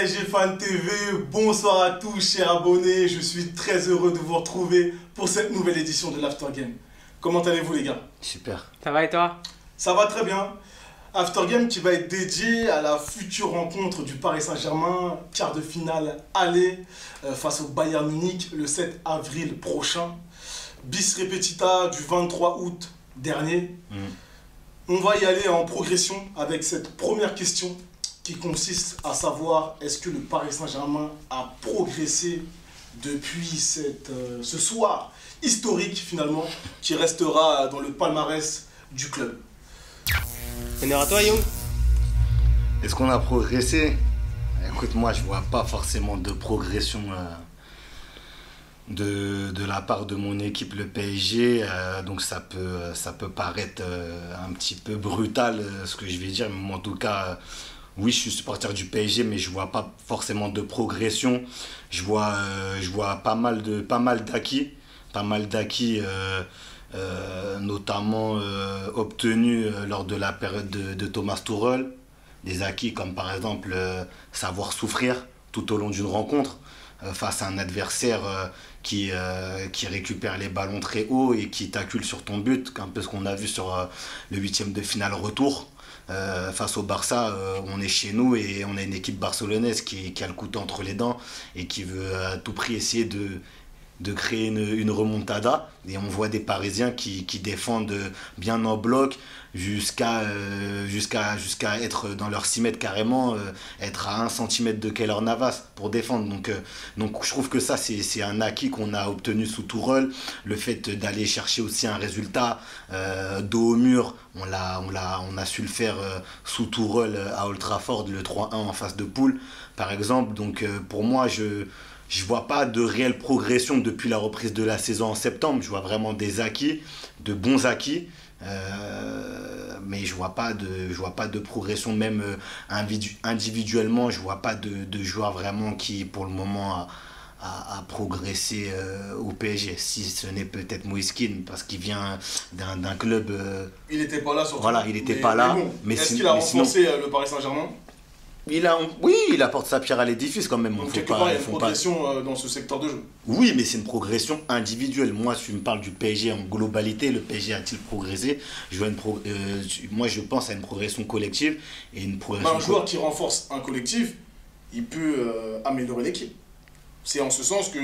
PSG Fan TV, bonsoir à tous chers abonnés, je suis très heureux de vous retrouver pour cette nouvelle édition de l'After Game. Comment allez-vous les gars? Super. Ça va et toi? Ça va très bien. After Game qui va être dédié à la future rencontre du Paris Saint-Germain, quart de finale aller face au Bayern Munich le 7 avril prochain. Bis repetita du 23 août dernier. On va y aller en progression avec cette première question qui consiste à savoir est-ce que le Paris Saint-Germain a progressé depuis ce soir historique finalement qui restera dans le palmarès du club. Honneur à toi Young. Est-ce qu'on a progressé? Écoute, moi je vois pas forcément de progression de la part de mon équipe, le PSG. Donc ça peut paraître un petit peu brutal ce que je vais dire, mais en tout cas... Oui, je suis supporter du PSG, mais je vois pas forcément de progression. Je vois pas mal d'acquis, notamment obtenus lors de la période de Thomas Tuchel. Des acquis comme par exemple savoir souffrir tout au long d'une rencontre face à un adversaire qui récupère les ballons très haut et qui tacule sur ton but, un peu ce qu'on a vu sur le 8e de finale retour. Face au Barça, on est chez nous et on a une équipe barcelonaise qui a le couteau entre les dents et qui veut à tout prix essayer de créer une remontada. Et on voit des Parisiens qui défendent bien en bloc jusqu'à être dans leur 6 mètres carrément, être à 1 cm de Keylor Navas pour défendre. Donc je trouve que ça c'est un acquis qu'on a obtenu sous Tuchel. Le fait d'aller chercher aussi un résultat dos au mur, on a su le faire sous Tuchel à Old Trafford, le 3-1 en phase de poule par exemple. Donc pour moi je vois pas de réelle progression depuis la reprise de la saison en septembre. Je vois vraiment des acquis, de bons acquis, mais je vois pas de progression même individuellement. Je vois pas de joueur vraiment qui pour le moment a progressé au PSG. Si ce n'est peut-être Moïse Kean parce qu'il vient d'un club. Il n'était pas là surtout. Voilà, il n'était pas là. Mais est-ce qu'il a renforcé le Paris Saint-Germain? Oui, il apporte sa pierre à l'édifice quand même. Donc quelque part, il y a une progression dans ce secteur de jeu. Oui, mais c'est une progression individuelle. Moi, si tu me parles du PSG en globalité, le PSG a-t-il progressé? Moi, je pense à une progression collective et une progression... Un joueur qui renforce un collectif, il peut améliorer l'équipe. C'est en ce sens que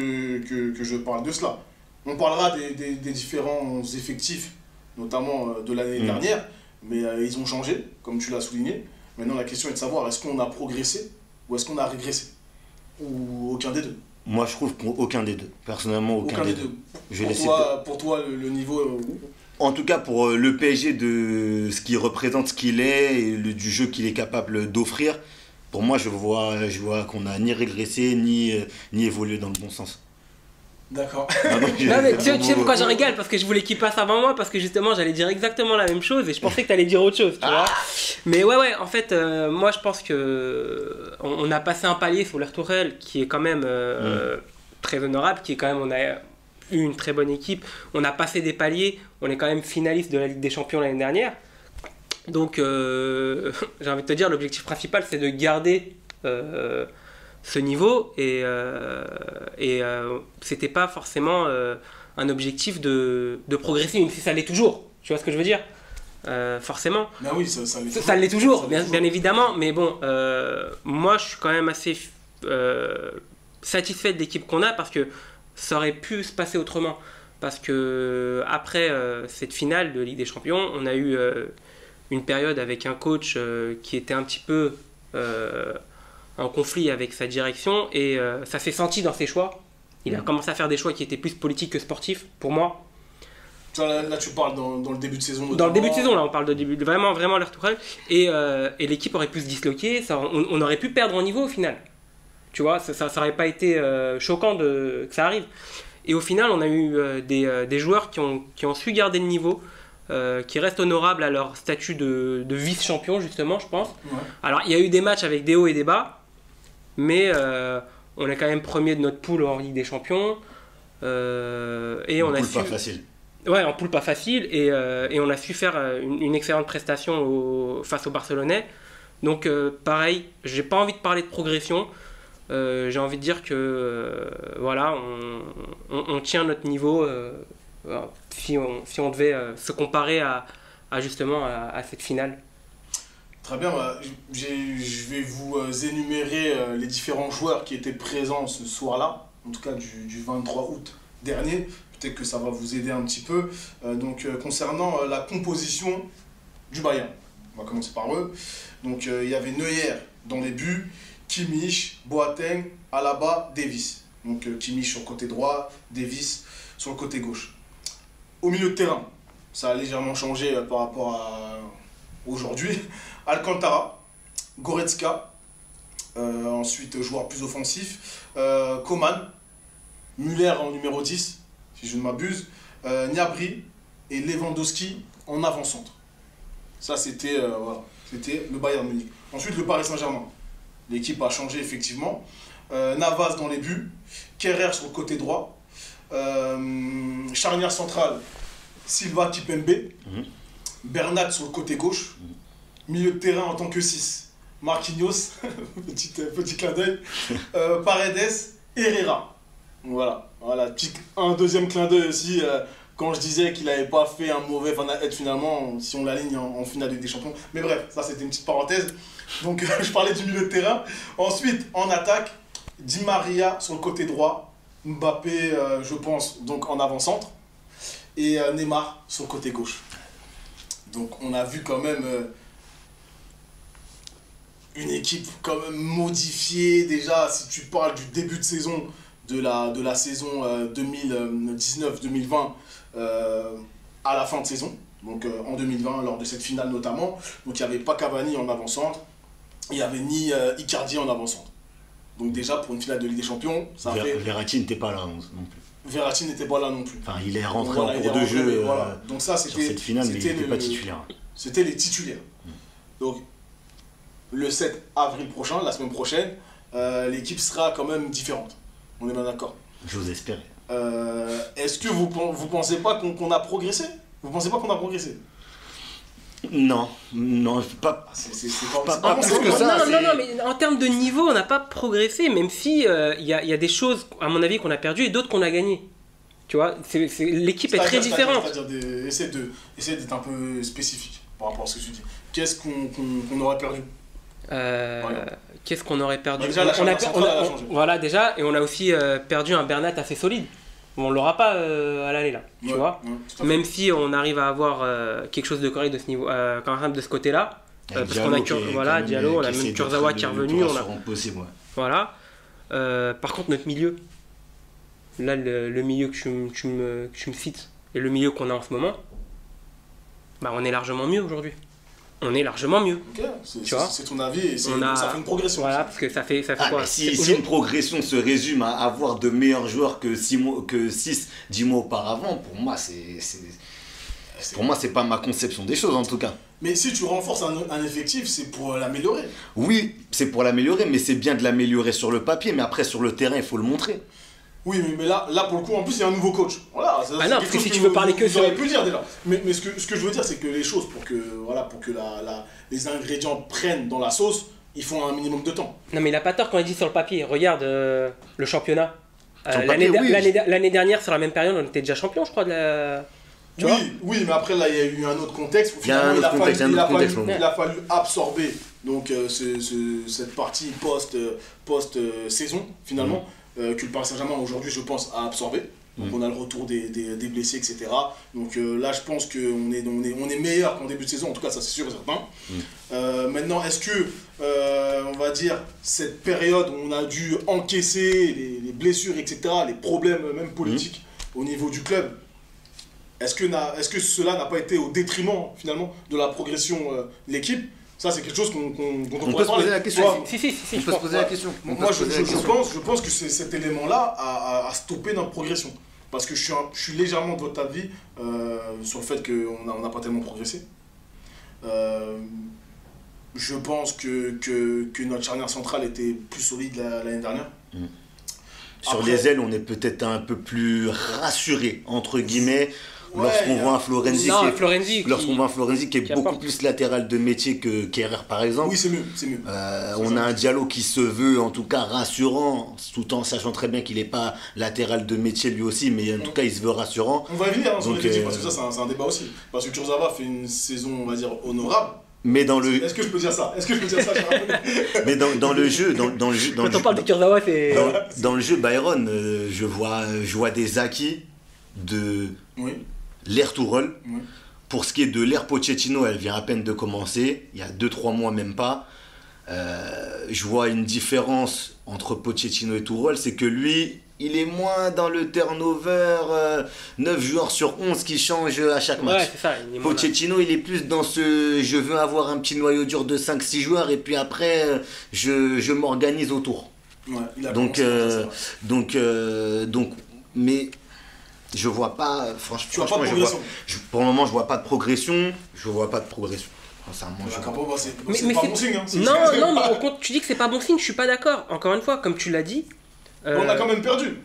je parle de cela. On parlera des différents effectifs, notamment de l'année dernière, mais ils ont changé, comme tu l'as souligné. Maintenant, la question est de savoir, est-ce qu'on a progressé ou est-ce qu'on a régressé? Ou aucun des deux? Moi, je trouve qu'aucun des deux. Personnellement, aucun des deux. Pour toi, le niveau... En tout cas, pour le PSG, de ce qu'il représente, ce qu'il est, et du jeu qu'il est capable d'offrir, pour moi, je vois qu'on n'a ni régressé, ni évolué dans le bon sens. D'accord. Non mais tu sais pourquoi j'en rigole? Parce que je voulais qu'il passe avant moi, parce que justement j'allais dire exactement la même chose et je pensais que t'allais dire autre chose, tu vois. Mais ouais, en fait, moi je pense que on a passé un palier sur l'ère Tuchel qui est quand même très honorable, qui est quand même, on a eu une très bonne équipe, on a passé des paliers, on est quand même finaliste de la Ligue des Champions l'année dernière. Donc j'ai envie de te dire, l'objectif principal c'est de garder ce niveau et c'était pas forcément un objectif de progresser, même si ça l'est toujours, tu vois ce que je veux dire, forcément. Ben oui, ça l'est toujours, bien évidemment, mais bon, moi je suis quand même assez satisfait de l'équipe qu'on a parce que ça aurait pu se passer autrement, parce que après cette finale de Ligue des Champions, on a eu une période avec un coach qui était un petit peu en conflit avec sa direction et ça s'est senti dans ses choix. Il a commencé à faire des choix qui étaient plus politiques que sportifs pour moi. Là tu parles dans le début de saison. Dans le début de saison, là on parle de début, vraiment l'ère Tuchel et l'équipe aurait pu se disloquer, on aurait pu perdre en niveau au final. Tu vois, ça aurait pas été choquant que ça arrive. Et au final, on a eu des joueurs qui ont su garder le niveau. Qui restent honorables à leur statut de vice-champion justement, je pense. Ouais. Alors il y a eu des matchs avec des hauts et des bas, mais on est quand même premier de notre poule en Ligue des Champions. Et on a su... pas facile. Ouais, en poule pas facile, et on a su faire une excellente prestation face aux Barcelonais. Donc pareil, j'ai pas envie de parler de progression. J'ai envie de dire que voilà, on tient notre niveau si on devait se comparer justement à cette finale. Très bien, je vais vous énumérer les différents joueurs qui étaient présents ce soir-là, en tout cas du 23 août dernier. Peut-être que ça va vous aider un petit peu. Concernant la composition du Bayern, on va commencer par eux. Donc il y avait Neuer dans les buts, Kimmich, Boateng, Alaba, Davies. Donc Kimmich sur le côté droit, Davies sur le côté gauche. Au milieu de terrain, ça a légèrement changé par rapport à aujourd'hui. Alcantara, Goretzka, ensuite joueur plus offensif, Coman, Müller en numéro 10, si je ne m'abuse, Gnabry et Lewandowski en avant-centre. Ça c'était voilà, c'était le Bayern Munich. Ensuite le Paris Saint-Germain. L'équipe a changé effectivement. Navas dans les buts, Kerrer sur le côté droit, charnière centrale, Silva Kipembe, Bernat sur le côté gauche, milieu de terrain en tant que 6, Marquinhos, petit clin d'œil, Paredes, Herrera. Voilà, un deuxième clin d'œil aussi, quand je disais qu'il n'avait pas fait un mauvais Van Aert finalement, si on l'aligne en finale de Ligue des Champions. Mais bref, ça c'était une petite parenthèse. Donc je parlais du milieu de terrain. Ensuite, en attaque, Di Maria sur le côté droit, Mbappé, je pense, donc en avant-centre, et Neymar sur le côté gauche. Donc on a vu quand même une équipe quand même modifiée. Déjà, si tu parles du début de saison, de la saison 2019-2020 à la fin de saison, donc en 2020 lors de cette finale notamment, donc il n'y avait pas Cavani en avant-centre, il n'y avait ni Icardi en avant-centre. Donc déjà pour une finale de Ligue des Champions, ça fait... Verratti n'était pas là non plus. Verratti n'était pas là non plus. Enfin, il est rentré en cours de jeu voilà. Donc ça, sur cette finale, mais il n'était pas titulaire. C'était les titulaires. Donc le 7 avril prochain, la semaine prochaine, l'équipe sera quand même différente. On est bien d'accord. J'ose espérer. Est-ce que vous pensez pas qu'on a progressé? Vous pensez pas qu'on a progressé? Non, pas, pas plus que ça. Non, mais en termes de niveau, on n'a pas progressé, même si il y a des choses, à mon avis, qu'on a perdues et d'autres qu'on a gagnées. Tu vois, l'équipe est très différente. C'est-à-dire, essaie d'être un peu spécifique par rapport à ce que tu dis. Qu'est-ce qu'on aurait perdu? Qu'est-ce qu'on aurait perdu? Déjà, la charnière centrale, elle a changé. Voilà, déjà, et on a aussi perdu un Bernat assez solide. On l'aura pas à l'aller là, tu vois. Même si on arrive à avoir quelque chose de correct de ce niveau, quand même de ce côté-là, parce qu'on a Diallo, on a même Kurzawa qui est revenu, voilà. Par contre, notre milieu, là, le milieu que tu me cites et le milieu qu'on a en ce moment, bah, on est largement mieux aujourd'hui. On est largement mieux. Ok, c'est ton avis et ça fait une progression. Voilà, parce que ça fait quoi? Si une progression se résume à avoir de meilleurs joueurs que 6-10 mois auparavant, pour moi, c'est pas ma conception des choses en tout cas. Mais si tu renforces un effectif, c'est pour l'améliorer. Oui, c'est pour l'améliorer, mais c'est bien de l'améliorer sur le papier, mais après sur le terrain, il faut le montrer. Oui, mais là pour le coup, en plus, il y a un nouveau coach. Voilà, non, parce que si tu veux parler que sur... J'aurais pu le dire déjà. Mais ce que je veux dire, c'est que les choses, pour que les ingrédients prennent dans la sauce, il faut un minimum de temps. Non, mais il n'a pas tort quand il dit sur le papier. Regarde le championnat. L'année dernière, sur la même période, on était déjà champion, je crois, Oui, mais après, là, il y a eu un autre contexte. Il a fallu absorber donc, cette partie post-saison, finalement. Que le Paris Saint-Germain aujourd'hui je pense a absorbé. Donc on a le retour des blessés, etc. Donc là je pense qu'on est meilleur qu'en début de saison, en tout cas ça c'est sûr et certain. Maintenant est-ce que on va dire cette période où on a dû encaisser les blessures, etc., les problèmes même politiques au niveau du club, est-ce que cela n'a pas été au détriment finalement de la progression de l'équipe? Ça, c'est quelque chose dont on peut se poser la question. On peut se poser la question. Moi, je pense que c'est cet élément-là à stopper notre progression. Parce que je suis légèrement de votre avis sur le fait qu'on n'a pas tellement progressé. Je pense que notre charnière centrale était plus solide l'année dernière. Sur les ailes, on est peut-être un peu plus rassuré, entre guillemets. lorsqu'on voit un Florenzi Non, lorsqu'on voit un Florenzi qui est qui beaucoup apporte. plus latéral de métier que Kerrer par exemple. Oui, c'est mieux, c'est mieux. On a un Diallo qui se veut en tout cas rassurant, tout en sachant très bien qu'il n'est pas latéral de métier lui aussi, mais en tout cas il se veut rassurant. On va y venir sur Donc, l'effectif parce que ça c'est un débat aussi. Parce que Kurzawa fait une saison, on va dire, honorable. Mais dans le, Est-ce que je peux dire ça? Gérard? mais dans le jeu, dans le jeu, Quand on parle de Kurzawa, c'est. dans le jeu Byron, je vois des acquis de Oui. l'ère Tourelle. Oui. Pour ce qui est de l'ère Pochettino, elle vient à peine de commencer, il y a 2-3 mois même pas. Je vois une différence entre Pochettino et Tourelle, c'est que lui, il est moins dans le turnover, 9 joueurs sur 11 qui changent à chaque match. Ouais, c'est ça. Il est moins là. Pochettino, il est plus dans ce je veux avoir un petit noyau dur de 5-6 joueurs et puis après, je m'organise autour. Ouais, il a commencé comme ça. Donc, mais je vois pas, franchement, Tu vois pas de progression. pour le moment, je vois pas de progression. Je vois pas de progression. Sincèrement, je vois. D'accord, bah, c'est Mais pas bon signe. Hein. Non, mais au compte, tu dis que c'est pas bon signe, je suis pas d'accord. Encore une fois, comme tu l'as dit. On a quand même perdu.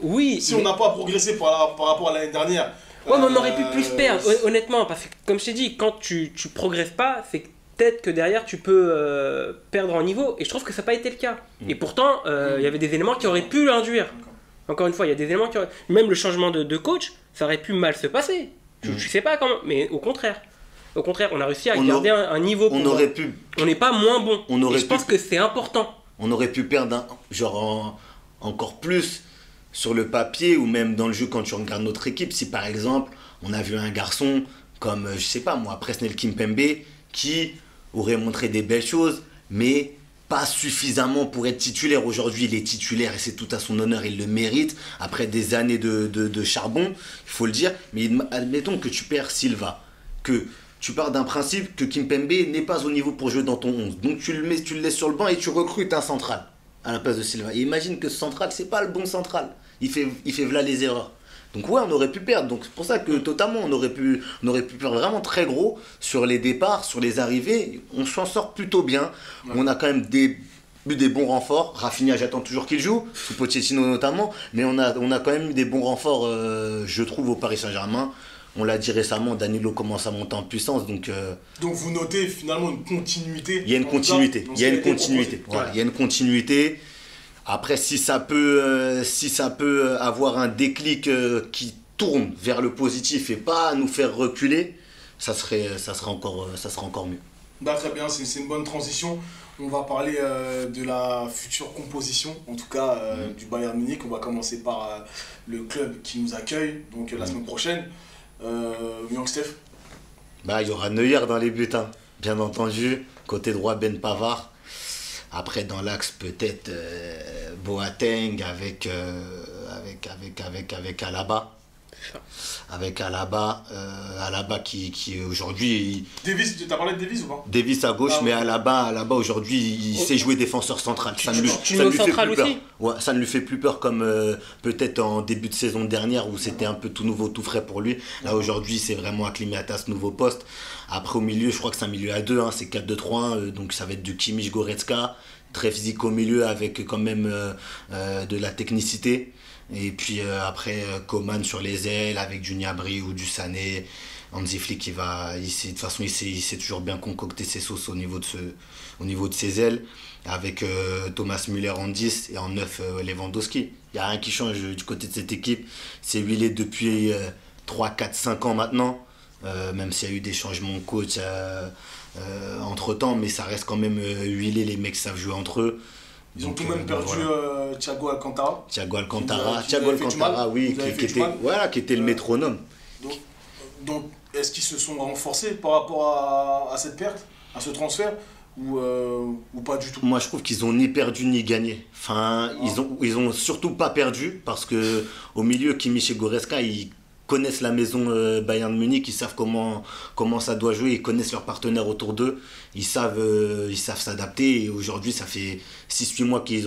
Oui. Si on n'a pas progressé par rapport à l'année dernière. Ouais, mais on aurait pu plus perdre, honnêtement, parce que comme je t'ai dit, quand tu progresses pas, c'est peut-être que derrière tu peux perdre en niveau, et je trouve que ça n'a pas été le cas. Et pourtant, il y avait des éléments qui auraient pu l'induire. Encore une fois, il y a des éléments qui auraient... Même le changement de coach, ça aurait pu mal se passer. Tu sais pas comment, mais au contraire. Au contraire, on a réussi à garder un niveau. On aurait pu. On n'est pas moins bon. On et je pense que c'est important. On aurait pu perdre encore plus sur le papier ou même dans le jeu quand tu regardes notre équipe. Si par exemple, on a vu un garçon comme, je sais pas moi, Presnel Kimpembe qui aurait montré des belles choses, mais pas suffisamment pour être titulaire. Aujourd'hui, il est titulaire et c'est tout à son honneur, il le mérite. Après des années de charbon, il faut le dire. Mais admettons que tu perds Silva, que tu pars d'un principe que Kimpembe n'est pas au niveau pour jouer dans ton 11. Donc tu le laisses sur le banc et tu recrutes un central à la place de Silva. Et imagine que ce central, c'est pas le bon central. Il fait voilà les erreurs. Donc ouais, on aurait pu perdre. Donc c'est pour ça que totalement, on aurait pu perdre vraiment très gros sur les départs, sur les arrivées. On s'en sort plutôt bien. Ouais. On a quand même eu des bons renforts. Rafinha, j'attends toujours qu'il joue, sous Pochettino notamment. Mais on a quand même eu des bons renforts, je trouve, au Paris Saint-Germain. On l'a dit récemment, Danilo commence à monter en puissance. Donc vous notez finalement une continuité. Il y a une continuité. Il y a une continuité. Voilà, il y a une continuité. Après, si ça peut avoir un déclic qui tourne vers le positif et pas nous faire reculer, ça sera encore mieux. Bah, très bien, c'est une bonne transition. On va parler de la future composition, en tout cas du Bayern Munich. On va commencer par le club qui nous accueille, donc la semaine prochaine. Young Steph. Bah, il y aura Neuer dans les buts, hein, bien entendu. Côté droit, Ben Pavard. Après, dans l'axe, peut-être Boateng avec Alaba. Avec Alaba qui aujourd'hui... Davis, tu as parlé de Davis ou pas? Davis à gauche, mais Alaba aujourd'hui, il sait jouer défenseur central. Ça ne lui fait plus peur. Ouais, ça ne lui fait plus peur comme peut-être en début de saison dernière où c'était un peu tout nouveau, tout frais pour lui. Là, aujourd'hui, c'est vraiment acclimaté à ce nouveau poste. Après, au milieu, je crois que c'est un milieu à 2, hein, c'est 4-2-3-1, donc ça va être du Kimmich Goretzka, très physique au milieu avec quand même de la technicité. Et puis après, Coman sur les ailes avec du Gnabry ou du Sané. Hansi Flick, de toute façon, il sait toujours bien concocter ses sauces au niveau de ses ailes. Avec Thomas Müller en 10 et en 9, Lewandowski. Il n'y a rien qui change du côté de cette équipe. C'est huilé depuis 3, 4, 5 ans maintenant. Même s'il y a eu des changements de coach entre temps, mais ça reste quand même huilé. Les mecs savent jouer entre eux. Ils ont tout de même perdu Thiago Alcantara. Thiago Alcantara, oui, qui était le métronome. Donc, est-ce qu'ils se sont renforcés par rapport à cette perte, à ce transfert, ou pas du tout? Moi, je trouve qu'ils n'ont ni perdu ni gagné. Enfin, ils ont surtout pas perdu parce que au milieu, Kimmich et Goretzka, ils connaissent la maison Bayern Munich, ils savent comment ça doit jouer, ils connaissent leurs partenaires autour d'eux, ils savent s'adapter. Et aujourd'hui, ça fait 6-8 mois qu'ils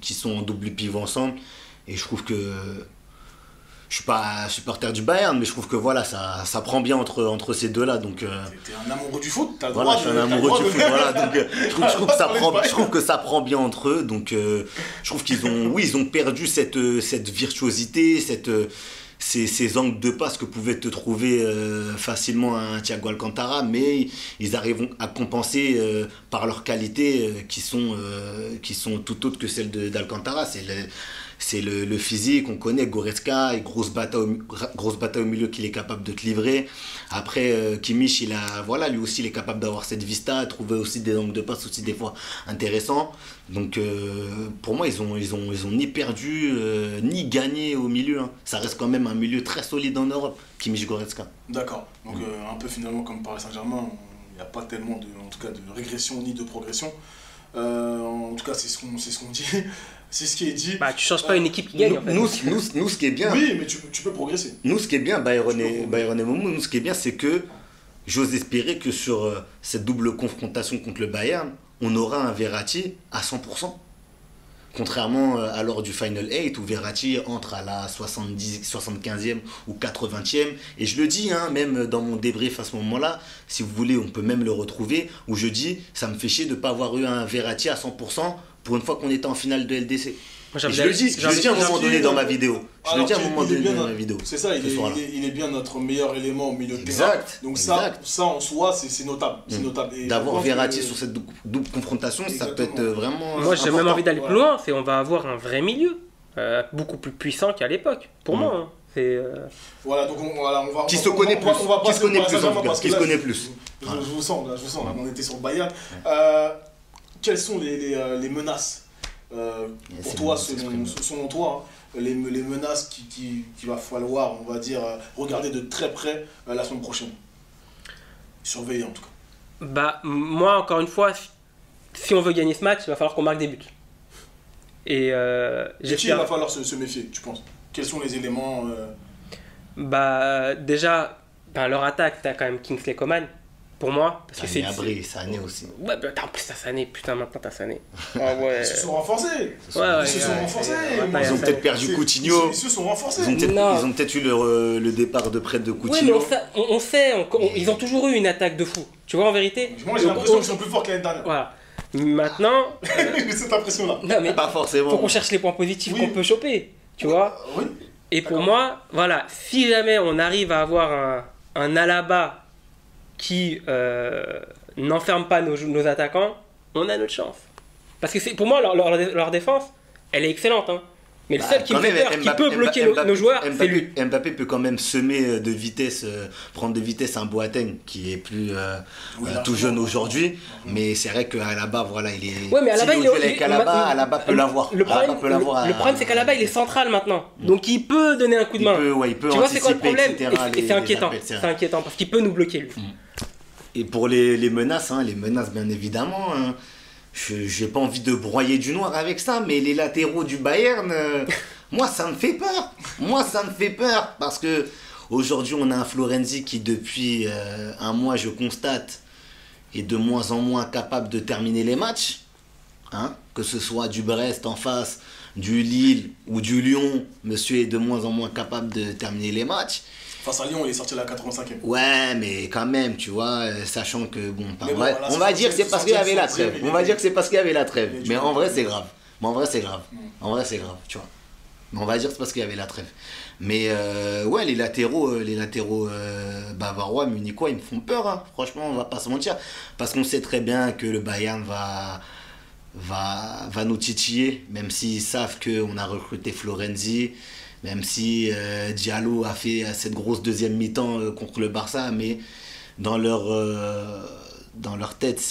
sont en double pivot ensemble. Et je trouve que je suis pas supporter du Bayern, mais je trouve que voilà, ça prend bien entre ces deux-là. Donc t'es un amoureux du foot, t'as le voilà, droit. Je suis un amoureux du foot, voilà. Donc je trouve que ça prend bien entre eux. Donc je trouve qu'ils ont perdu cette virtuosité, ces angles de passe que pouvait te trouver facilement un Thiago Alcantara, mais ils arrivent à compenser par leurs qualités qui sont tout autres que celles d'Alcantara. C'est le physique, on connaît Goretzka, grosse bataille au milieu qu'il est capable de te livrer. Après, Kimmich, lui aussi, il est capable d'avoir cette vista, trouver aussi des angles de passe aussi des fois intéressants. Donc, pour moi, ils ont ni perdu, ni gagné au milieu. Hein. Ça reste quand même un milieu très solide en Europe, Kimmich Goretzka. D'accord. Donc, un peu finalement comme Paris Saint-Germain, il n'y a pas tellement de régression ni de progression. En tout cas, c'est ce qu'on dit. C'est ce qui est dit. Bah, tu changes pas une équipe qui gagne. Nous, ce qui est bien. Oui, mais tu peux progresser. Nous, ce qui est bien, Bayern et Momo, nous, ce qui est bien, c'est que j'ose espérer que sur cette double confrontation contre le Bayern, on aura un Verratti à 100%. Contrairement à lors du Final 8 où Verratti entre à la 75e ou 80e. Et je le dis, hein, même dans mon débrief à ce moment-là, si vous voulez, on peut même le retrouver, où je dis, ça me fait chier de ne pas avoir eu un Verratti à 100% pour une fois qu'on était en finale de LDC. Je le dis à un moment donné dans ma vidéo. C'est ça, il est bien notre meilleur élément au milieu de terrain. Donc ça en soi, c'est notable. D'avoir Verratti sur cette double confrontation, ça peut être vraiment. Moi, j'ai même envie d'aller plus loin. On va avoir un vrai milieu, beaucoup plus puissant qu'à l'époque. Pour moi, hein. Voilà, donc on va. Qui se connaît plus. Qui se connaît plus. Je vous sens, là, on était sur le Bayern. Quelles sont les menaces pour toi, selon toi, hein, les menaces qu'il va falloir, on va dire, regarder de très près la semaine prochaine? Surveiller en tout cas. Bah, moi, encore une fois, si on veut gagner ce match, il va falloir qu'on marque des buts. Et il va falloir se méfier, tu penses? Quels sont les éléments Bah, déjà, leur attaque, t'as quand même Kingsley Coman. Pour moi, parce que c'est Sané aussi. Ouais, en plus t'as Sané, putain, maintenant t'as Sané. Ah ouais. Ils se sont renforcés. Ils ont peut-être perdu Coutinho. Ils se sont renforcés. Ils ont peut-être eu le départ de prête de Coutinho. Oui, mais on sait, ils ont toujours eu une attaque de fou. Tu vois, en vérité. Moi j'ai l'impression qu'ils sont plus forts que l'année dernière. Voilà. Maintenant. J'ai cette impression-là. Non, mais pas forcément. Faut qu'on cherche les points positifs qu'on peut choper. Tu vois. Oui. Et pour moi, voilà, si jamais on arrive à avoir un Alaba qui n'enferme pas nos attaquants, on a notre chance. Parce que pour moi, leur défense, elle est excellente. Hein. Mais le seul qui peut bloquer nos joueurs, c'est lui. Mbappé peut quand même semer de vitesse, prendre de vitesse un Boateng qui est plus tout jeune aujourd'hui. Mais c'est vrai qu'Alaba, voilà, il est. Ouais, mais Alaba peut l'avoir. Le problème, c'est qu'Alaba, il est central maintenant. Donc il peut donner un coup de main. Il peut tu vois, c'est quoi le problème? Et c'est inquiétant. C'est inquiétant parce qu'il peut nous bloquer, lui. Et pour les menaces, bien évidemment. J'ai pas envie de broyer du noir avec ça, mais les latéraux du Bayern, moi ça me fait peur. Parce que aujourd'hui on a un Florenzi qui depuis un mois, je constate, est de moins en moins capable de terminer les matchs. Hein, que ce soit du Brest en face, du Lille ou du Lyon, monsieur est de moins en moins capable de terminer les matchs. Face à Lyon, il est sorti à la 85e. Ouais, mais quand même, tu vois, sachant que, bon, on va dire que c'est parce qu'il y avait la trêve. Mais en vrai, c'est grave. Tu vois. Mais on va dire que c'est parce qu'il y avait la trêve. Mais ouais, les latéraux bavarois, munichois, ils me font peur. Hein. Franchement, on va pas se mentir. Parce qu'on sait très bien que le Bayern va nous titiller, même s'ils savent qu'on a recruté Florenzi. Même si Diallo a fait cette grosse deuxième mi-temps contre le Barça, mais dans leur tête,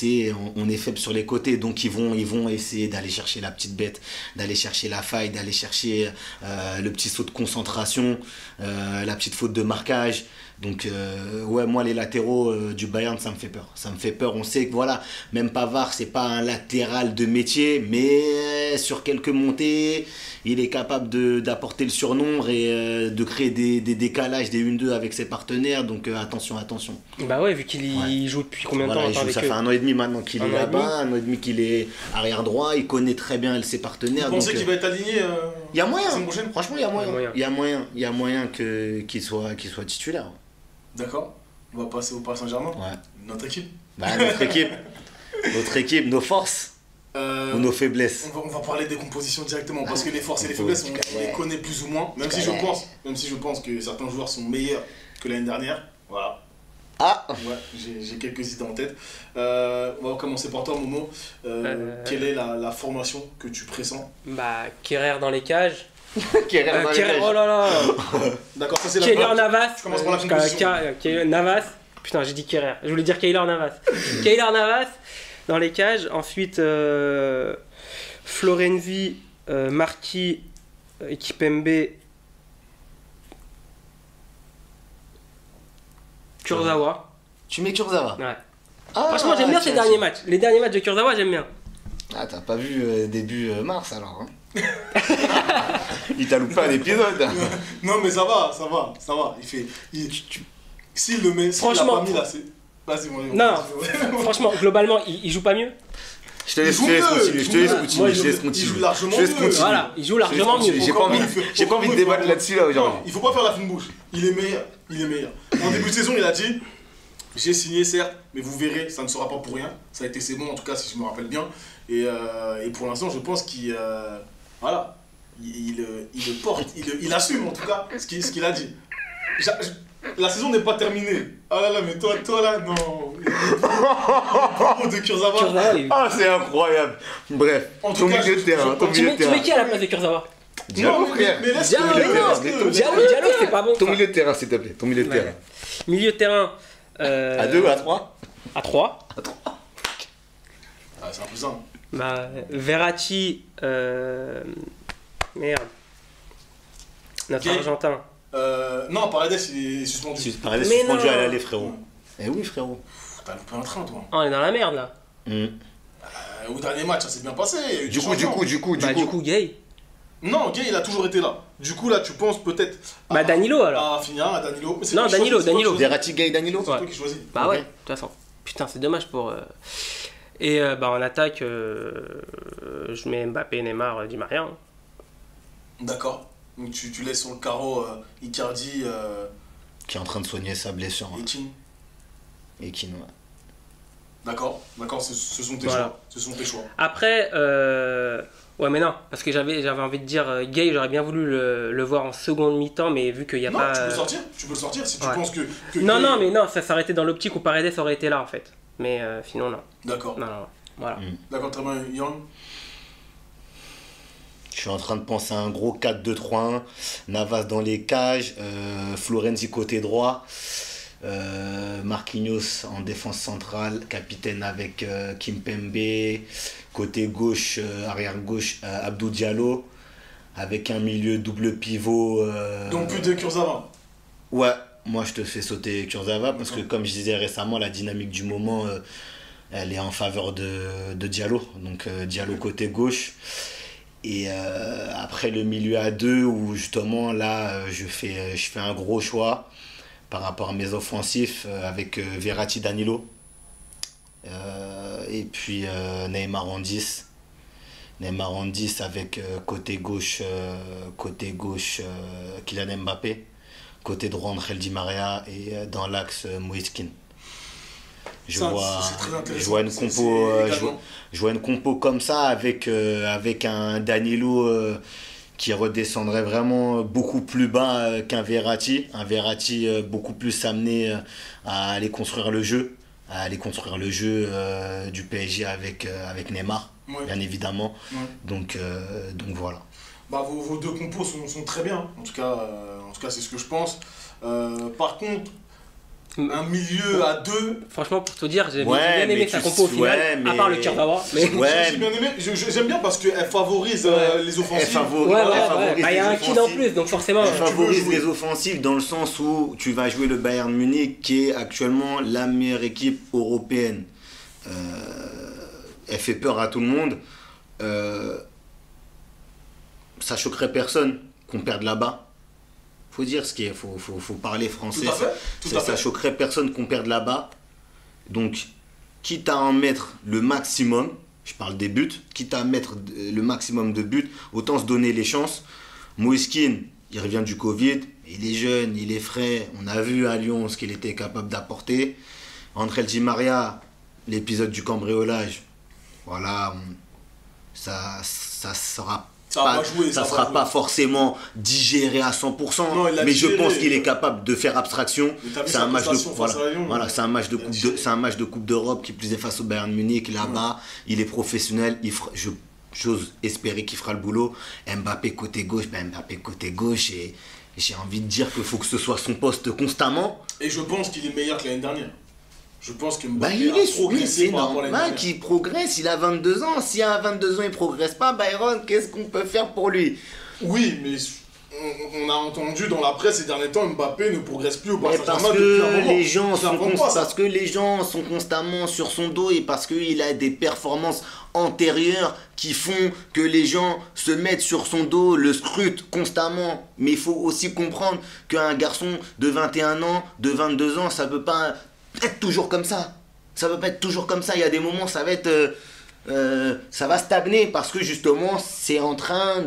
on est faible sur les côtés. Donc ils vont essayer d'aller chercher la petite bête, d'aller chercher la faille, d'aller chercher le petit saut de concentration, la petite faute de marquage. Donc ouais, moi les latéraux du Bayern, ça me fait peur. Ça me fait peur. On sait que voilà, même Pavard, c'est pas un latéral de métier, mais sur quelques montées, il est capable d'apporter le surnombre et de créer des décalages, des 1-2 avec ses partenaires. Donc attention. Bah ouais, vu qu'il joue depuis combien de temps ça fait 1 an et demi maintenant qu'il est là-bas, 1 an et demi qu'il est arrière droit, il connaît très bien ses partenaires. Vous pensez qu'il va être aligné il y a moyen, franchement, il y a moyen qu'il soit titulaire. D'accord. On va passer au Paris Saint-Germain. Ouais. Notre équipe. Notre équipe, nos forces. Ou nos faiblesses? On va parler des compositions directement parce que les forces et les faiblesses, on les connaît plus ou moins. Même si je pense que certains joueurs sont meilleurs que l'année dernière. Voilà. Ah. Ouais, j'ai quelques idées en tête. On va commencer par toi, Momo. Quelle est la formation que tu pressens? Bah, Kerrer dans les cages. Kerrer dans les cages. Oh là là. D'accord, ça c'est la Keylor Navas. Je commence par la composition. Navas. Putain, j'ai dit Kerrer. Je voulais dire Keylor Navas. Keylor Navas dans les cages. Ensuite, Florenzi, Marquis, Kipembe, Kurzawa. Tu mets Kurzawa? Ouais. Ah, Franchement, j'aime bien ces derniers matchs. Les derniers matchs de Kurzawa, j'aime bien. Ah, t'as pas vu début mars alors hein? Il t'a loupé un épisode. Non, mais ça va. Il fait. S'il le met, s'il l'a pas mis là, c'est. Vas-y, moi. Non, franchement, globalement, il joue pas mieux. Je te laisse continuer. Il joue largement mieux. Voilà, il joue largement mieux. J'ai pas envie de débattre là-dessus là aujourd'hui. Il faut pas faire la fine bouche. Il est meilleur. En début de saison, il a dit j'ai signé certes, mais vous verrez, ça ne sera pas pour rien. Ça a été c'est bon en tout cas si je me rappelle bien. Et pour l'instant, je pense qu'il voilà, il le porte, il assume en tout cas ce qu'il a dit. La saison n'est pas terminée. Ah là là, mais toi là, non. De Kurzawa. Ah, c'est incroyable. Bref, ton milieu de terrain. Tu mets qui à la place de Kurzawa? Diallo, frère. Diallo, c'est pas bon. Ton milieu de terrain, s'il te plaît. Ton milieu de terrain. Milieu de terrain. À 2 ou à 3? À 3. Ah, c'est un peu ça. Bah, Verratti. Merde. Notre Argentin. Non, Paredes il est suspendu. Paredes est suspendu à l'aller, frérot. Eh oui, frérot. T'as loupé un train, toi. On est dans la merde là. Au dernier match, ça s'est bien passé. Du coup, Gay. Non, Gay, il a toujours été là. Du coup, là, tu penses peut-être. Bah, Danilo alors. Ah, Fina, Danilo. Non, Danilo. Verratti, Gay, Danilo. C'est toi qui choisis. Bah ouais, de toute façon. Putain, c'est dommage pour. Et bah, en attaque, je mets Mbappé, Neymar, Di Maria. D'accord. Donc tu laisses sur le carreau Icardi. Qui est en train de soigner sa blessure. Et Kean. Ouais. D'accord, ce sont tes choix. Ce sont tes choix. Après, ouais, mais non, parce que j'avais envie de dire Gay, j'aurais bien voulu le voir en seconde mi-temps, mais vu qu'il n'y a non, pas. Tu peux le sortir si tu penses que non, Gay... non, mais non, ça s'arrêtait dans l'optique où Paredes aurait été là en fait. Mais sinon, non. D'accord. Non, voilà. D'accord, très bien, Young. Je suis en train de penser à un gros 4-2-3-1. Navas dans les cages, Florenzi côté droit, Marquinhos en défense centrale, capitaine avec Kimpembe, côté gauche, arrière gauche, Abdou Diallo, avec un milieu double pivot. Donc plus de Kurzawa. Ouais, moi je te fais sauter Kurzawa parce que comme je disais récemment, la dynamique du moment, elle est en faveur de Diallo. Donc Diallo côté gauche. Et après le milieu à 2 où justement là je fais un gros choix par rapport à mes offensifs avec Verratti, Danilo et puis Neymar en 10 avec côté gauche Kylian Mbappé, côté droit Angel Di Maria et dans l'axe Moïse Kean. Je vois une compo comme ça avec un Danilo qui redescendrait vraiment beaucoup plus bas qu'un Verratti. Un Verratti beaucoup plus amené à aller construire le jeu, du PSG avec Neymar, bien évidemment. Ouais. Donc voilà. Bah, vos deux compos sont très bien. En tout cas, c'est ce que je pense. Par contre, un milieu à 2. Franchement, pour te dire, j'ai bien aimé sa compo au final, à part le Kurzawa. Mais... J'ai bien aimé, j'aime bien parce qu'elle favorise les offensives. Il y a un Kean en plus, donc forcément. Elle favorise les offensives dans le sens où tu vas jouer le Bayern Munich qui est actuellement la meilleure équipe européenne. Elle fait peur à tout le monde. Ça choquerait personne qu'on perde là-bas. Faut dire ce qu'il est, faut parler français. Tout à fait. Ça choquerait personne qu'on perde là-bas. Donc, quitte à en mettre le maximum, je parle des buts, quitte à mettre le maximum de buts, autant se donner les chances. Moïse Kean, il revient du Covid, il est jeune, il est frais, on a vu à Lyon ce qu'il était capable d'apporter. Angel Di Maria, l'épisode du cambriolage, voilà, ça sera Ça va pas jouer, ça va sera jouer. pas forcément digéré à 100%, Non, il l'a mais je digéré, pense qu'il est capable de faire abstraction. Mais t'as vu C'est sa un match de prestation face à Lyon, voilà, c'est un match de il a coupe digéré. c'est un match de Coupe d'Europe qui plus est face au Bayern Munich là-bas. Il est professionnel, j'ose espérer qu'il fera le boulot. Mbappé côté gauche, et j'ai envie de dire qu'il faut que ce soit son poste constamment. Et je pense qu'il est meilleur que l'année dernière. Je pense que Bah, Mbappé il a est progressé c'est par rapport à l'année normal dernière. qu'il progresse, il a 22 ans. Si à 22 ans il progresse pas, Byron, qu'est-ce qu'on peut faire pour lui? Oui, mais on a entendu dans la presse ces derniers temps, Mbappé ne progresse plus au Mais Paris parce Saint-Germain depuis un que, moment. les gens Ça sont prend pas, ça. parce que les gens sont constamment sur son dos et parce qu'il a des performances antérieures qui font que les gens se mettent sur son dos, le scrutent constamment. Mais il faut aussi comprendre qu'un garçon de 21 ans, de 22 ans, ça peut pas être toujours comme ça. Ça peut pas être toujours comme ça. Il y a des moments, ça va être... ça va stagner parce que justement c'est en train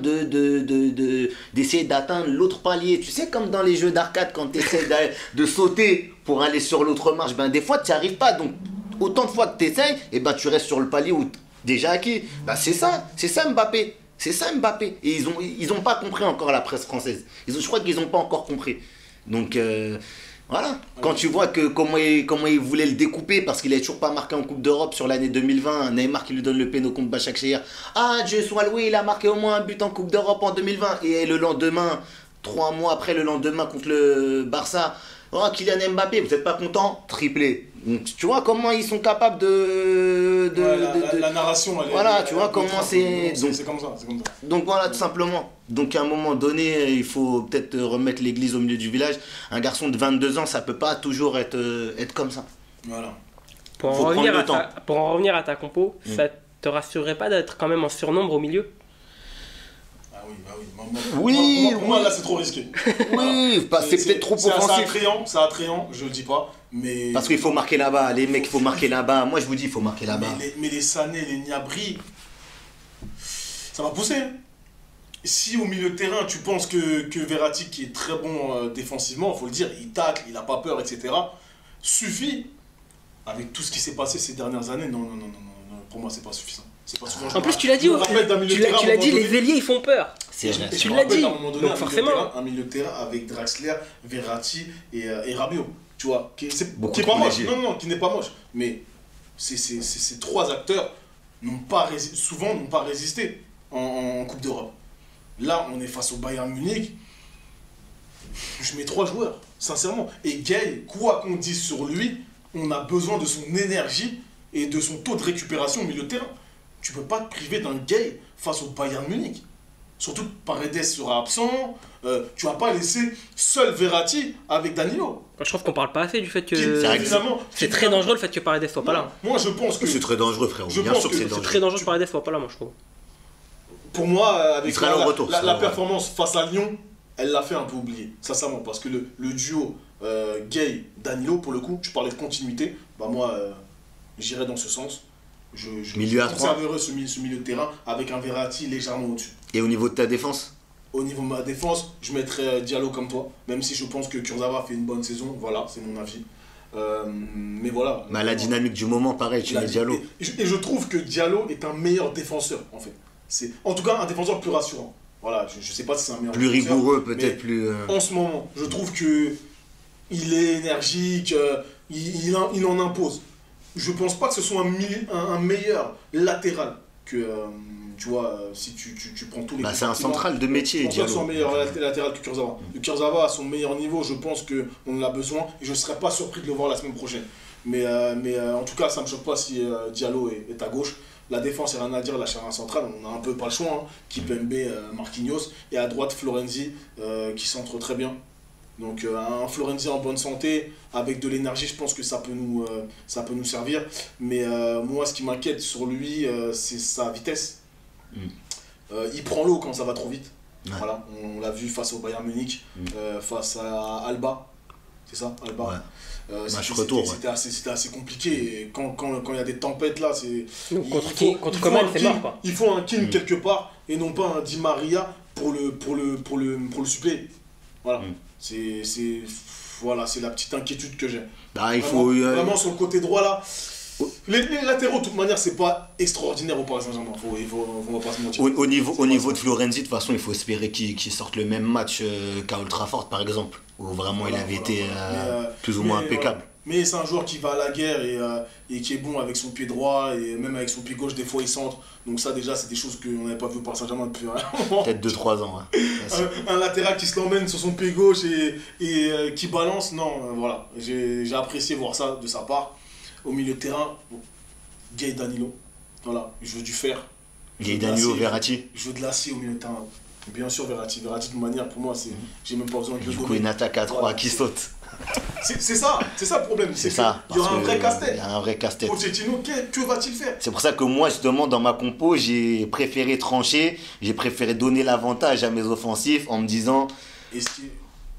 d'essayer d'atteindre l'autre palier. Tu sais, comme dans les jeux d'arcade, quand tu essaies de sauter pour aller sur l'autre marche, ben des fois tu n'y arrives pas. Donc autant de fois que tu essayes, et ben tu restes sur le palier où déjà acquis. Ben c'est ça Mbappé. C'est ça Mbappé. Et ils ont pas compris encore, la presse française. Je crois qu'ils n'ont pas encore compris. Donc voilà, quand tu vois que comment il voulait le découper parce qu'il n'avait toujours pas marqué en Coupe d'Europe sur l'année 2020, Neymar qui lui donne le péno contre Başakşehir. Ah, Dieu soit loué, il a marqué au moins un but en Coupe d'Europe en 2020. Et le lendemain, 3 mois après, le lendemain contre le Barça, oh, Kylian Mbappé, vous n'êtes pas content? Triplé. Donc, tu vois comment ils sont capables La narration, elle est... Voilà, tu vois comment c'est... C'est comme ça, c'est comme ça. Donc voilà, tout simplement. Donc à un moment donné, il faut peut-être remettre l'église au milieu du village. Un garçon de 22 ans, ça peut pas toujours être comme ça. Voilà. Pour Faut en prendre revenir le à temps. pour en revenir à ta compo, ça te rassurerait pas d'être quand même en surnombre au milieu? Ah oui, bah oui. Oui, Pour moi, oui. là, c'est trop risqué. Oui, c'est peut-être trop offensif. C'est attrayant, je le dis pas, mais... Parce qu'il faut marquer là-bas, les mecs, il faut marquer là-bas. Moi, je vous dis, il faut marquer là-bas. Mais les Sané, les Gnabry, ça va pousser. Si au milieu de terrain, tu penses que Verratti, qui est très bon défensivement, il faut le dire, il tacle, il n'a pas peur, etc., suffit, avec tout ce qui s'est passé ces dernières années, non, pour moi, c'est pas suffisant. C'est pas suffisant. En plus, tu l'as dit, tu l'as dit, les ailiers ils font peur. C'est vrai. Tu l'as dit. Donc Donc forcément. un milieu de terrain avec Draxler, Verratti et Rabiot, tu vois, qui est Beaucoup pas trop moche. léger. Non, qui n'est pas moche. Mais ces trois acteurs souvent n'ont pas résisté en Coupe d'Europe. Là, on est face au Bayern Munich. Je mets 3 joueurs, sincèrement. Et Gay, quoi qu'on dise sur lui, on a besoin de son énergie et de son taux de récupération au milieu de terrain. Tu peux pas te priver d'un Gay face au Bayern Munich. Surtout que Paredes sera absent. Tu vas pas laisser seul Verratti avec Danilo. Je trouve qu'on parle pas assez du fait Qui, que finalement, c'est très dangereux le fait que Paredes soit pas là. Moi, je pense que... C'est très dangereux, frérot. Je Bien pense sûr que que c'est c'est dangereux. C'est très dangereux que Paredes soit pas là, moi je trouve. Pour moi, avec Il sera là au retour, la ça, ouais. performance face à Lyon, elle l'a fait un peu oublier, sincèrement, parce que le duo Gay-Danilo, pour le coup, tu parlais de continuité, bah moi, j'irais dans ce sens. Je Milieu à trois. conserverai ce milieu de terrain avec un Verratti légèrement au-dessus. Et au niveau de ta défense? Au niveau de ma défense, je mettrais Diallo comme toi, même si je pense que Kurzawa fait une bonne saison, voilà, c'est mon avis. Mais voilà. Bah, la dynamique du moment, pareil, tu mets Diallo. Et je trouve que Diallo est un meilleur défenseur, en fait. C'est en tout cas un défenseur plus rassurant. Voilà, je sais pas si c'est un meilleur Plus défenseur, rigoureux, mais peut-être plus... en ce moment, je trouve que il est énergique, il en impose. Je pense pas que ce soit un meilleur latéral que, tu vois, si tu prends tous les... Bah, c'est un compartiments. central de métier, Je pense pas que ce soit un Diallo. meilleur latéral que Kurzawa. Le Kurzawa, à son meilleur niveau, je pense qu'on en a besoin et je ne serais pas surpris de le voir la semaine prochaine. Mais en tout cas, ça ne me choque pas si Diallo est à gauche. La défense, il n'y a rien à dire, la charnière centrale, on n'a un peu pas le choix. Hein. Kipembe, Marquinhos. Et à droite, Florenzi, qui centre très bien. Donc un Florenzi en bonne santé, avec de l'énergie, je pense que ça peut nous servir. Mais moi, ce qui m'inquiète sur lui, c'est sa vitesse. Il prend l'eau quand ça va trop vite. Ouais. Voilà, on l'a vu face au Bayern Munich, face à Alba. C'est ça, Alba. Ouais. C'était- retour, c'était assez compliqué. Et quand il y a des tempêtes là, c'est. Donc, contre il faut Coman, un c'est King- mort quoi. Il faut un King quelque part et non pas un Di Maria pour le suppléer. Voilà. Voilà, c'est la petite inquiétude que j'ai. Bah, il faut... Vraiment sur le côté droit là, Les latéraux, de toute manière, c'est pas extraordinaire au Paris Saint-Germain. On va pas se mentir. Au niveau de Florenzi, de toute façon, il faut espérer qu'il sorte le même match qu'à Old Trafford, par exemple, où vraiment il avait été plus ou moins impeccable. Voilà. Mais c'est un joueur qui va à la guerre et qui est bon avec son pied droit et même avec son pied gauche, des fois il centre. Donc ça déjà c'est des choses qu'on n'avait pas vu au Paris Saint-Germain depuis un moment. Peut-être 2-3 ans. Ouais. Un latéral qui se l'emmène sur son pied gauche et qui balance, non, voilà. J'ai apprécié voir ça de sa part. Au milieu de terrain, bon, Gay Danilo, voilà, je veux du fer. Gay Danilo, Verratti. Je veux de l'acier au milieu de terrain. Bien sûr Verratti de toute manière pour moi c'est j'ai même pas besoin de le Du coup donner. une attaque à 3 Voilà. qui saute. C'est ça le problème. C'est ça. Il y aura un vrai casse-tête. Il y a un vrai casse-tête. Pochettino, que va-t-il faire? C'est pour ça que moi, justement, dans ma compo, j'ai préféré trancher, j'ai préféré donner l'avantage à mes offensifs en me disant,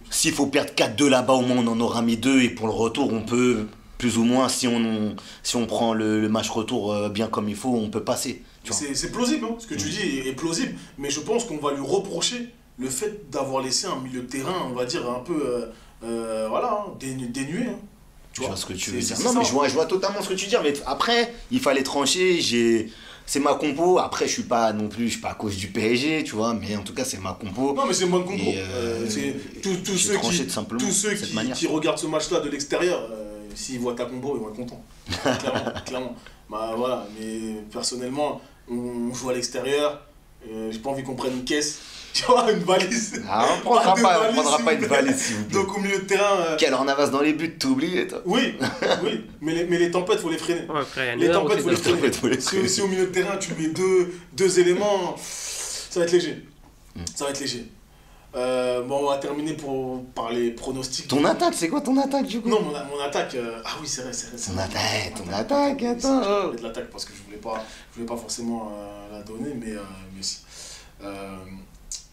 s'il faut perdre 4-2 là-bas, au moins on en aura mis 2 et pour le retour, on peut, plus ou moins, si on prend le match retour bien comme il faut, on peut passer. C'est plausible, hein, ce que tu dis est plausible, mais je pense qu'on va lui reprocher le fait d'avoir laissé un milieu de terrain, on va dire, un peu voilà, dénué. Hein. Tu vois ce que tu veux dire. Non, mais je vois totalement ce que tu veux dire, mais après, il fallait trancher, c'est ma compo, après je suis pas à cause du PSG, tu vois, mais en tout cas c'est ma compo. Non mais c'est une bonne compo. Tous ceux qui regardent ce match-là de l'extérieur, s'ils voient ta compo, ils vont être contents. Clairement. Bah voilà, mais personnellement, on joue à l'extérieur, j'ai pas envie qu'on prenne une caisse. Tu vois, une valise. Ah, on prendra pas une valise, s'il vous plaît. Donc au milieu de terrain. Quelle en avance dans les buts, t'as oublié, toi. Oui, mais les tempêtes, faut les freiner. Ouais, les tempêtes, faut les freiner. Si au milieu de terrain, tu mets deux éléments, ça va être léger. Ça va être léger. Bon, on va terminer par les pronostics. Ton attaque, c'est quoi ton attaque, du coup? Non, mon attaque. Ah oui, c'est vrai. Ton attaque, attends. Je vais mettre l'attaque parce que je voulais pas forcément la donner, mais si.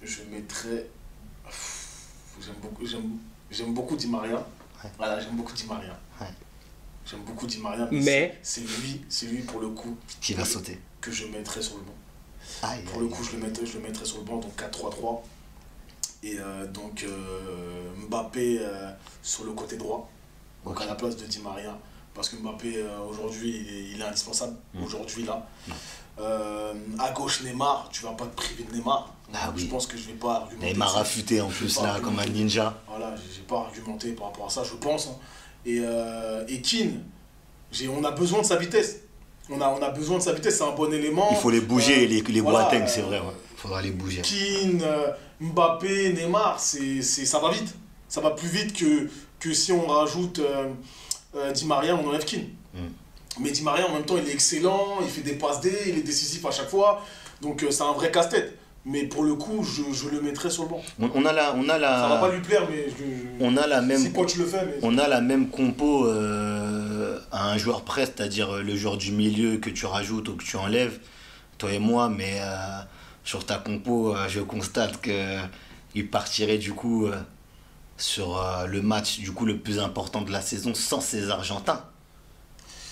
Je mettrais. J'aime beaucoup Di Maria. Ouais. Voilà, j'aime beaucoup Di Maria. Ouais. J'aime beaucoup Di Maria, mais c'est lui pour le coup qui va sauter. Que je mettrais sur le banc. Pour le coup, je le mettrais sur le banc, donc 4-3-3. Et donc Mbappé sur le côté droit, donc à la place de Di Maria. Parce que Mbappé, aujourd'hui, il est indispensable. Aujourd'hui, là. À gauche, Neymar, tu vas pas te priver de Neymar. Ah oui. Je pense que je vais pas argumenter. Neymar affûté en plus, là, comme un ninja. Voilà, j'ai pas argumenté par rapport à ça, je pense. Hein. Et Keane, on a besoin de sa vitesse. On a besoin de sa vitesse, c'est un bon élément. Il faut les bouger, les Boateng, c'est vrai. Il faudra les bouger. Keane, Mbappé, Neymar, ça va vite. Ça va plus vite que si on rajoute Di Maria, on enlève Keane. Mais Di Maria, en même temps, il est excellent, il fait des passes D, il est décisif à chaque fois. Donc c'est un vrai casse-tête. Mais pour le coup, je le mettrais sur le banc. On a la... Ça va pas lui plaire, mais on a la même... Si coach le fait, mais... On a la même compo à un joueur près, c'est-à-dire le joueur du milieu que tu rajoutes ou que tu enlèves, toi et moi, mais sur ta compo, je constate qu'il partirait du coup sur le match du coup le plus important de la saison sans ses Argentins.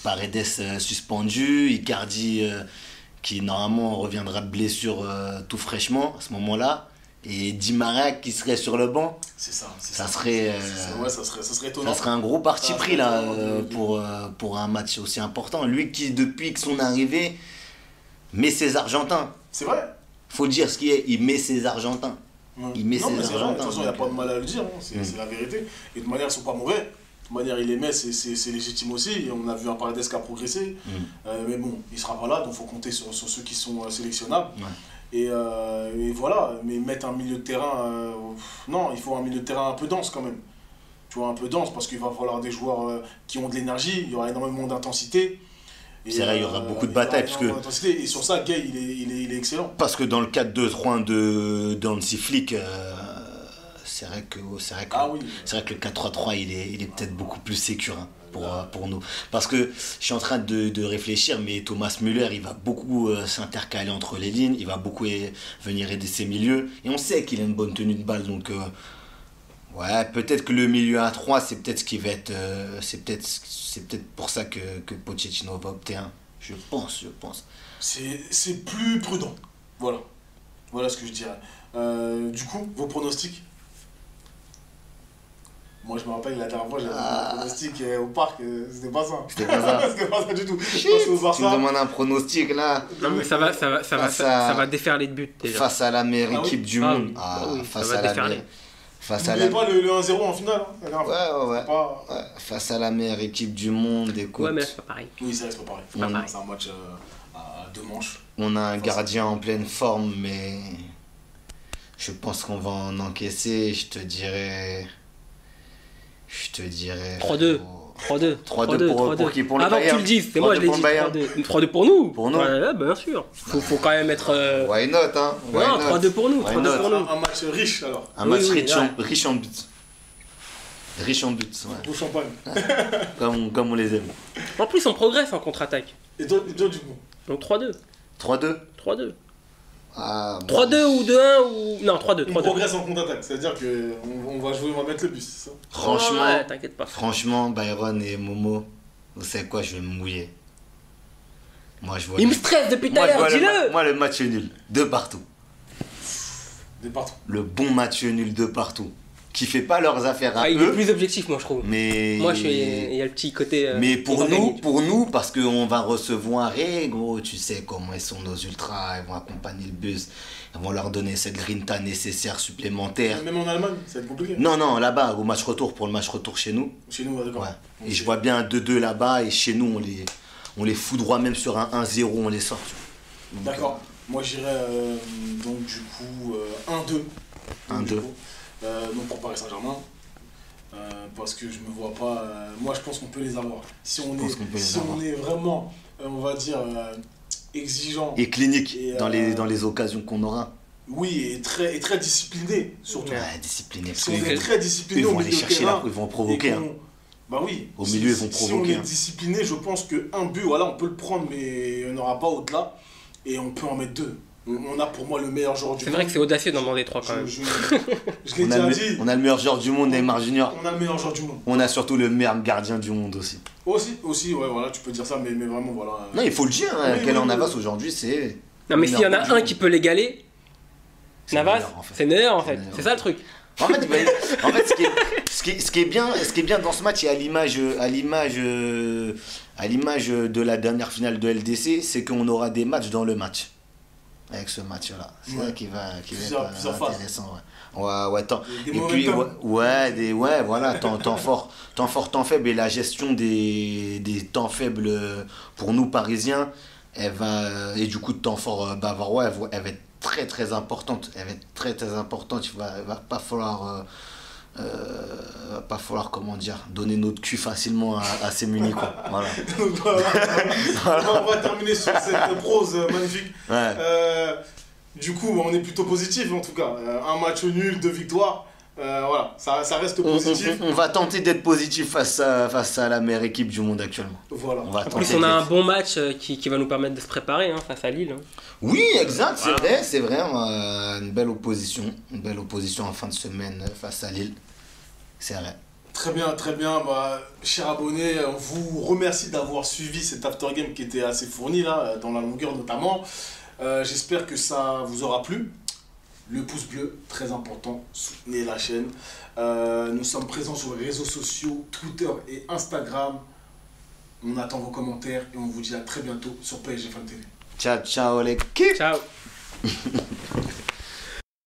Paredes suspendu, Icardi qui normalement reviendra de blessure tout fraîchement à ce moment-là, et Di Maria qui serait sur le banc. C'est ça. Ça serait étonnant. Ça serait un gros parti pris là pour un match aussi important. Lui qui depuis son arrivée met ses Argentins. C'est vrai. Faut dire ce qui est, il met ses Argentins. Il met ses Argentins. De toute façon, il n'y a pas de mal à le dire, hein. C'est la vérité. Et de manière, ils ne sont pas mauvais. De manière, il les met, c'est légitime aussi. Et on a vu un Paredes qui a progressé. Mais bon, il ne sera pas là, donc il faut compter sur ceux qui sont sélectionnables. Ouais. Et voilà, mais mettre un milieu de terrain... non, il faut un milieu de terrain un peu dense quand même. Tu vois, un peu dense, parce qu'il va falloir des joueurs qui ont de l'énergie, il y aura énormément d'intensité. C'est vrai, il y aura beaucoup de batailles. Et sur ça, Gay, il est excellent. Parce que dans le 4-2-3-1 de Hansi Flick... c'est vrai que le 4-3-3 il est peut-être beaucoup plus sécure pour nous. Parce que je suis en train de réfléchir, mais Thomas Müller il va beaucoup s'intercaler entre les lignes, il va beaucoup venir aider ses milieux, et on sait qu'il a une bonne tenue de balle, donc ouais, peut-être que le milieu à 3 c'est peut-être ce qui va être c'est peut-être pour ça que Pochettino va opter un. Je pense. C'est plus prudent. Voilà ce que je dirais. Du coup, vos pronostics? Moi, je me rappelle la dernière fois, j'avais un pronostic au parc, c'était pas ça. C'était pas ça. C'était pas ça du tout. Shit, tu me demandes un pronostic là. Non, mais ça va déferler de buts déjà. Face à la meilleure équipe du monde. oui, Face ça va à la déferler. meilleure. Face à N'oubliez la... pas le 1-0 en finale. Hein, la dernière fois. Ouais. Pas... Ouais, face à la meilleure équipe du monde, écoute. Ouais, mais là, c'est pas pareil. Oui, ça reste pas pareil. C'est pas pareil. C'est un match à 2 manches. On a un gardien en pleine forme, mais je pense qu'on va en encaisser. Je te dirais 3-2. 3-2. 3-2 pour qui? Pour le Avant que tu Bayern. le dises, c'est moi je l'ai pour dit. le Bayern. 3-2 pour nous. Pour nous. Ouais, bien sûr. Faut quand même être. Why not, hein? Why Non, not? 3-2 pour nous. Why 3-2 not? pour nous. Un match riche alors. Un match Oui, riche en buts. Riche en buts, ouais. Au champagne. Comme on les aime. En plus, on progresse en contre-attaque. Et toi du coup? Donc 3-2. 3-2. 3-2. Ah, 3-2 ou 2-1 ou. Non, 3-2. On 3-2. progresse en contre-attaque, c'est-à-dire qu'on va jouer, on va mettre le bus, c'est ça? franchement, Ouais, t'inquiète pas. franchement, Byron et Momo, vous savez quoi, je vais me mouiller. Moi, je vois. Il me stresse depuis tout à Moi, je l'heure, vois dis-le. moi, le match nul, de partout. De partout. Le bon match nul de partout. Qui fait pas leurs affaires à Ah, il est eux, plus objectif, moi, je trouve. mais. Moi, il y a le petit côté. Mais on va gagner. pour nous, parce qu'on va recevoir, et gros, tu sais comment ils sont nos ultras, ils vont accompagner le bus, ils vont leur donner cette grinta nécessaire supplémentaire. Même en Allemagne, ça va être compliqué. Non, là-bas, au match retour, pour le match retour chez nous. Chez nous, d'accord. Ouais. Et je vois bien un 2-2 là-bas, et chez nous, on les foudroie même sur un 1-0, on les sort. Donc, D'accord. Moi, j'irais donc du coup 1-2. 1-2. Donc pour Paris Saint-Germain. Parce que je me vois pas. Moi, je pense qu'on peut les avoir. Si on est vraiment, on va dire, exigeant. Et clinique Et, dans les occasions qu'on aura. Oui, et très discipliné, surtout. Ouais, discipliné. Si on est très discipliné Ils au vont aller milieu de chercher terrain, ils vont provoquer. et Hein. Bah oui. Au milieu, ils vont Si on provoquer, est hein. discipliné, je pense qu'un but, voilà, on peut le prendre, mais on n'aura pas au-delà. Et on peut en mettre 2. On a pour moi le meilleur joueur du C'est monde. vrai que c'est audacieux d'en demander 3 quand même. Je l'ai déjà dit. On a le meilleur joueur du monde, Neymar Junior. On a le meilleur joueur du monde. On a surtout le meilleur gardien du monde aussi. Aussi, ouais, voilà, tu peux dire ça, mais vraiment, voilà. Non, il faut le dire, hein, Oui, quel oui, en oui. Navas aujourd'hui, c'est. Non, mais le s'il y en meilleur a joueur un du qui monde. peut l'égaler, C'est Navas, le meilleur, en fait. c'est le meilleur en C'est le fait. meilleur. C'est ça le truc. En fait, ce qui est bien dans ce match et à l'image de la dernière finale de LDC, c'est qu'on aura des matchs dans le match. Avec ce match-là. C'est ça qui va être intéressant. Ouais, Des et puis, momentum. voilà, temps fort, temps faible. Et la gestion des temps faibles pour nous Parisiens, et du coup de temps fort bavarois, elle va être très très importante. Elle va être très très importante. Il va pas falloir comment dire, donner notre cul facilement à ces munis, quoi. Voilà. Donc, on va terminer sur cette prose magnifique. Ouais. Du coup, on est plutôt positif en tout cas. Un match nul, 2 victoires. Voilà, ça reste positif. On va tenter d'être positif face à la meilleure équipe du monde actuellement. Voilà. On va En tenter plus, on a un d'être- bon match qui va nous permettre de se préparer hein, face à Lille. Hein. Oui, exact, Voilà. c'est vrai. Une belle opposition en fin de semaine face à Lille. C'est vrai. Très bien, très bien. Bah, chers abonnés, on vous remercie d'avoir suivi cet after game qui était assez fourni là, dans la longueur notamment. J'espère que ça vous aura plu. Le pouce bleu, très important, soutenez la chaîne. Nous sommes présents sur les réseaux sociaux, Twitter et Instagram. On attend vos commentaires et on vous dit à très bientôt sur PSG Fan TV. Ciao, ciao les kiffs. Ciao.